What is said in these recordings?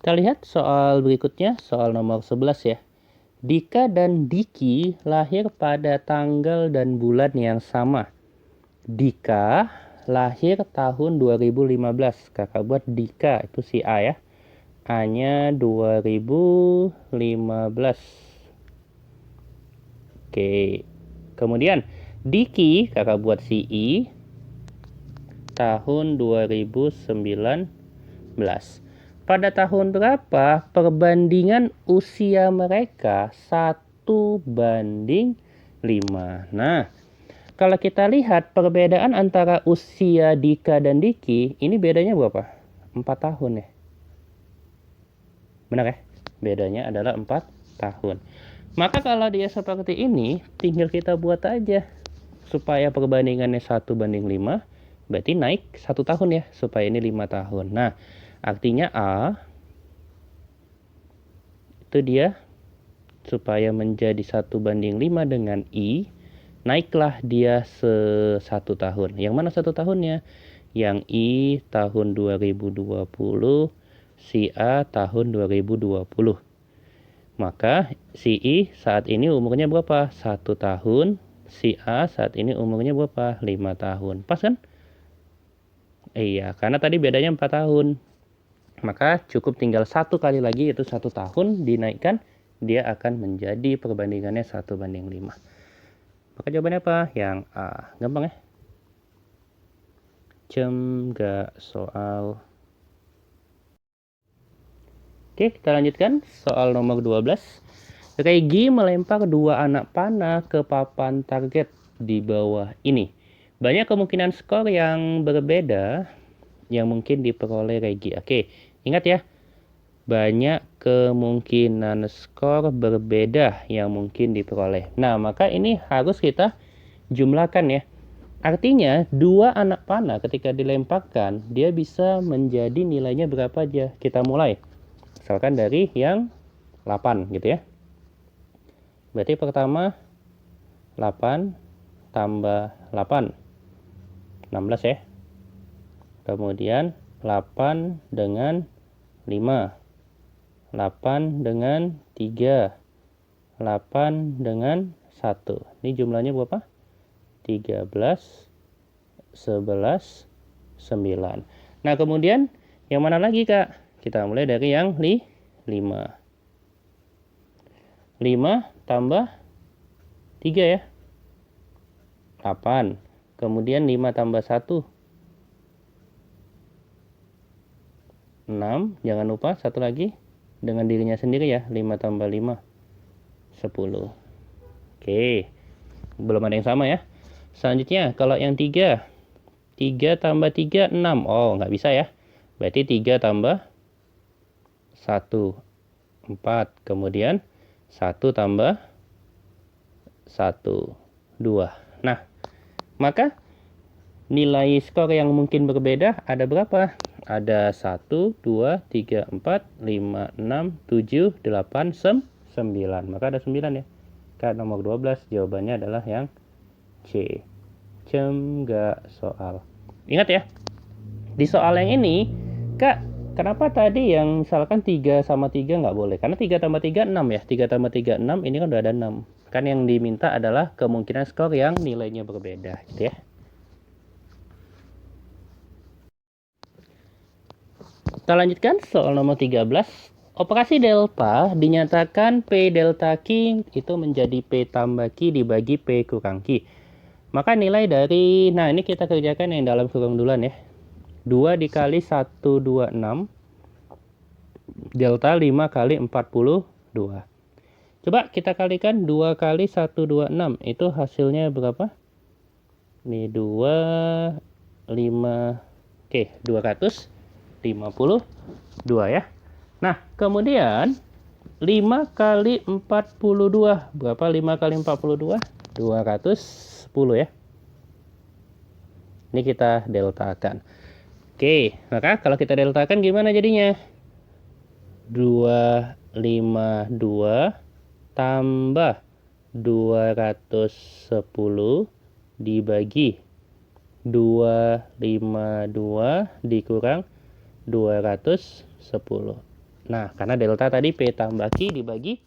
Kita lihat soal berikutnya, soal nomor 11 ya. Dika dan Diki lahir pada tanggal dan bulan yang sama. Dika lahir tahun 2015. Kakak buat Dika, itu si A ya. A-nya 2015. Oke. Kemudian Diki, kakak buat si I, tahun 2019. Pada tahun berapa perbandingan usia mereka 1:5? Nah, kalau kita lihat perbedaan antara usia Dika dan Diki, ini bedanya berapa? 4 tahun ya. Benar ya? Bedanya adalah 4 tahun. Maka kalau dia seperti ini, tinggal kita buat aja. Supaya perbandingannya 1:5, berarti naik 1 tahun ya. Supaya ini 5 tahun. Nah, artinya A, itu dia supaya menjadi 1:5 dengan I, naiklah dia 1 tahun. Yang mana 1 tahunnya? Yang I tahun 2020, si A tahun 2020. Maka si I saat ini umurnya berapa? 1 tahun. Si A saat ini umurnya berapa? 5 tahun. Pas kan? Iya, karena tadi bedanya 4 tahun. Maka cukup tinggal 1 kali lagi, yaitu 1 tahun dinaikkan, dia akan menjadi perbandingannya 1:5. Maka jawabannya apa? Yang A. Gampang ya? Gak soal. Oke, kita lanjutkan soal nomor 12. Regi melempar 2 anak panah ke papan target di bawah ini. Banyak kemungkinan skor yang berbeda yang mungkin diperoleh Regi. Oke, ingat ya. Banyak kemungkinan skor berbeda yang mungkin diperoleh. Nah, maka ini harus kita jumlahkan ya. Artinya, 2 anak panah ketika dilemparkan, dia bisa menjadi nilainya berapa aja. Kita mulai. Misalkan dari yang 8 gitu ya. Berarti pertama 8 tambah 8. 16 ya. Kemudian 8 dengan 5. 8 dengan 3. 8 dengan 1. Ini jumlahnya berapa? 13, 11, 9. Nah, kemudian yang mana lagi, Kak? Kita mulai dari yang 5. 5 tambah 3 ya. 8. Kemudian 5 tambah 1. 6. Jangan lupa satu lagi dengan dirinya sendiri ya. 5 tambah 5. 10. Oke. Belum ada yang sama ya. Selanjutnya kalau yang 3. 3 tambah 3, 6. Oh, nggak bisa ya. Berarti 3 tambah 1. 4. Kemudian 1 tambah 1. 2. Nah, maka nilai skor yang mungkin berbeda ada berapa? Ada 1, 2, 3, 4, 5, 6, 7, 8, 9. Maka ada 9 ya. Kak, nomor 12 jawabannya adalah yang C. Gak soal. Ingat ya, di soal yang ini, Kak, kenapa tadi yang misalkan 3 sama 3 nggak boleh? Karena 3 tambah 3, 6 ya. 3 tambah 3, 6. Ini kan udah ada 6. Kan yang diminta adalah kemungkinan skor yang nilainya berbeda gitu ya. Kita lanjutkan soal nomor 13. Operasi delta dinyatakan P delta Q itu menjadi P tambah Q dibagi P kurang Q. Maka nilai dari, nah ini kita kerjakan yang dalam kurung duluan ya. 2 dikali 126. Delta 5 kali 42. Coba kita kalikan 2 kali 126. Itu hasilnya berapa? Ini 2, 5. Oke, 252 ya. Nah, kemudian 5 kali 42. Berapa 5 kali 42? 210 ya. Ini kita deltakan. Oke, maka kalau kita deltakan gimana jadinya? 252 tambah 210 dibagi 252 dikurang 210. Nah, karena delta tadi P tambah Q dibagi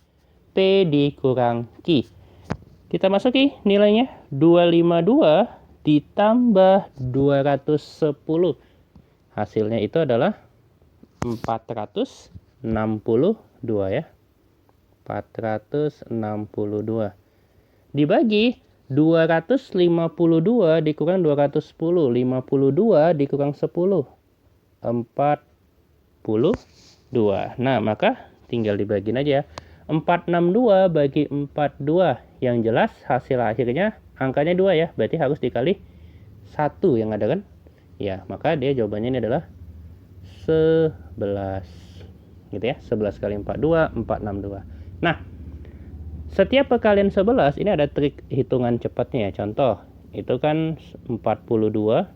P dikurang Q. Kita masuki nilainya. 252 ditambah 210. Hasilnya itu adalah 462 ya. 462. Dibagi 252 dikurang 210. 52 dikurang 10. 42. Nah, maka tinggal dibagiin aja. 462 bagi 42. Yang jelas hasil akhirnya angkanya 2 ya. Berarti harus dikali 1 yang ada kan? Ya, maka dia jawabannya ini adalah 11. Gitu ya. 11 kali 42, 462. Nah, setiap perkalian 11 ini ada trik hitungan cepatnya ya. Contoh, itu kan 42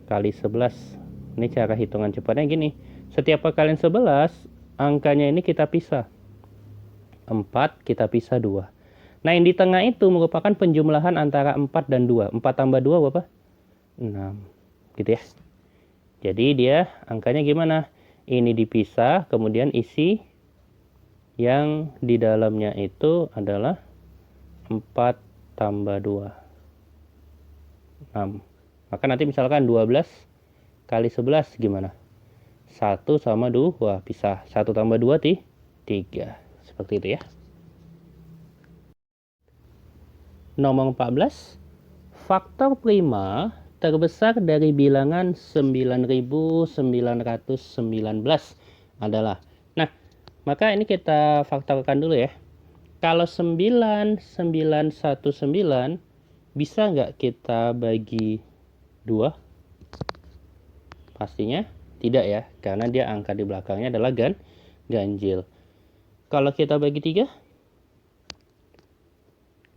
kali 11. Ini cara hitungan cepatnya gini. Setiap perkalian 11, angkanya ini kita pisah. 4 kita pisah 2. Nah, yang di tengah itu merupakan penjumlahan antara 4 dan 2. 4 tambah 2 berapa? 6. Gitu ya. Jadi dia angkanya gimana? Ini dipisah, kemudian isi yang di dalamnya itu adalah 4 tambah 2. 6. Maka nanti misalkan 12 kali 11 gimana? 1 sama 2 pisah. 1 tambah 2 3. Seperti itu ya. Nomor 14. Faktor prima terbesar dari bilangan 9919 adalah. Nah, maka ini kita faktorkan dulu ya. Kalau 9919 bisa nggak kita bagi 2? Pastinya tidak ya, karena dia angka di belakangnya adalah ganjil. Kalau kita bagi 3,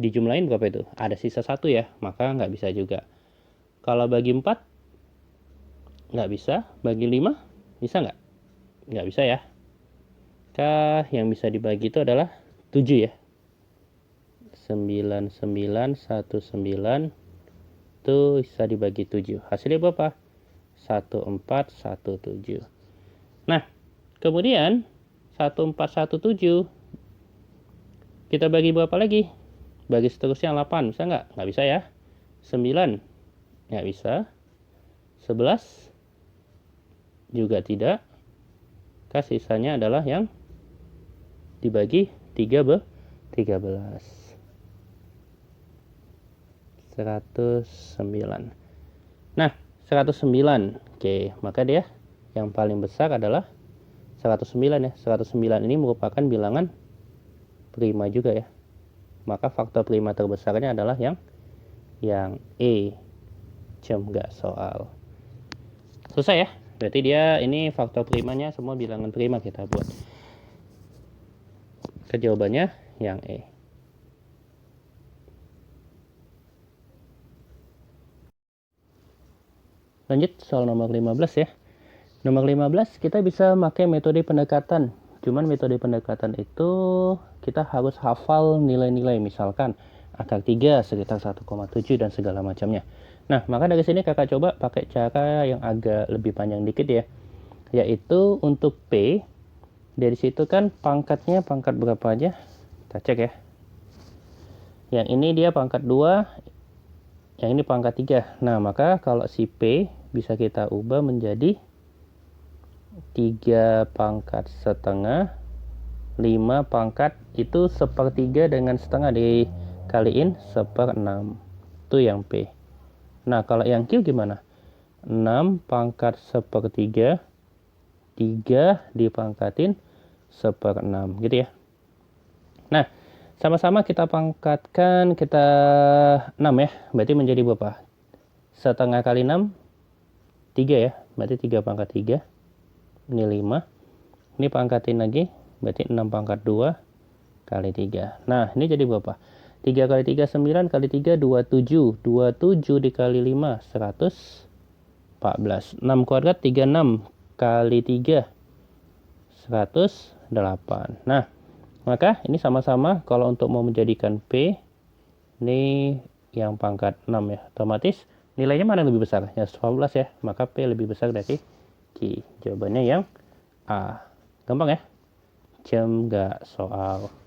dijumlahin berapa itu? Ada sisa 1 ya, maka nggak bisa juga. Kalau bagi 4, nggak bisa. Bagi 5, bisa nggak? Nggak bisa ya. Yang bisa dibagi itu adalah 7 ya. 9919 itu bisa dibagi 7. Hasilnya berapa? 1417. Nah, kemudian 1417 kita bagi berapa lagi? Bagi seterusnya 8, bisa nggak? Nggak bisa ya. 9 nggak bisa. 11 juga tidak. Sisanya adalah yang dibagi 13. 109. Nah, 109. Oke, maka dia yang paling besar adalah 109 ya. 109 ini merupakan bilangan prima juga ya. Maka faktor prima terbesarnya adalah yang E. Nggak soal. Selesai ya. Berarti dia ini faktor primanya semua bilangan prima kita buat. Jawabannya yang E. Lanjut soal nomor 15 ya. Nomor 15 kita bisa pakai metode pendekatan. Cuman metode pendekatan itu kita harus hafal nilai-nilai. Misalkan akar 3 sekitar 1,7 dan segala macamnya. Nah, maka dari sini kakak coba pakai cara yang agak lebih panjang dikit ya. Yaitu untuk P, dari situ kan pangkatnya pangkat berapa aja? Kita cek ya. Yang ini dia pangkat 2, yang ini pangkat 3. Nah, maka kalau si P bisa kita ubah menjadi 3 pangkat setengah, 5 pangkat itu sepertiga dengan setengah dikaliin 1/6. Itu yang P. Nah, kalau yang Q gimana? 6 pangkat sepertiga, 3 dipangkatin 1/6 gitu ya. Nah, sama-sama kita pangkatkan, kita 6 ya. Berarti menjadi berapa? Setengah kali 6, 3 ya. Berarti 3 pangkat 3. Ini 5. Ini pangkatin lagi. Berarti 6 pangkat 2 kali 3. Nah, ini jadi berapa? 3 kali 3, 9 kali 3, 27. 27 dikali 5, 114. 6 kuadrat, 36 kali 3, 108. Nah, maka ini sama-sama kalau untuk mau menjadikan P, ini yang pangkat 6 ya. Otomatis nilainya mana yang lebih besar? Ya 114 ya. Maka P lebih besar dari Q. Jawabannya yang A. Gampang ya? Jam nggak soal.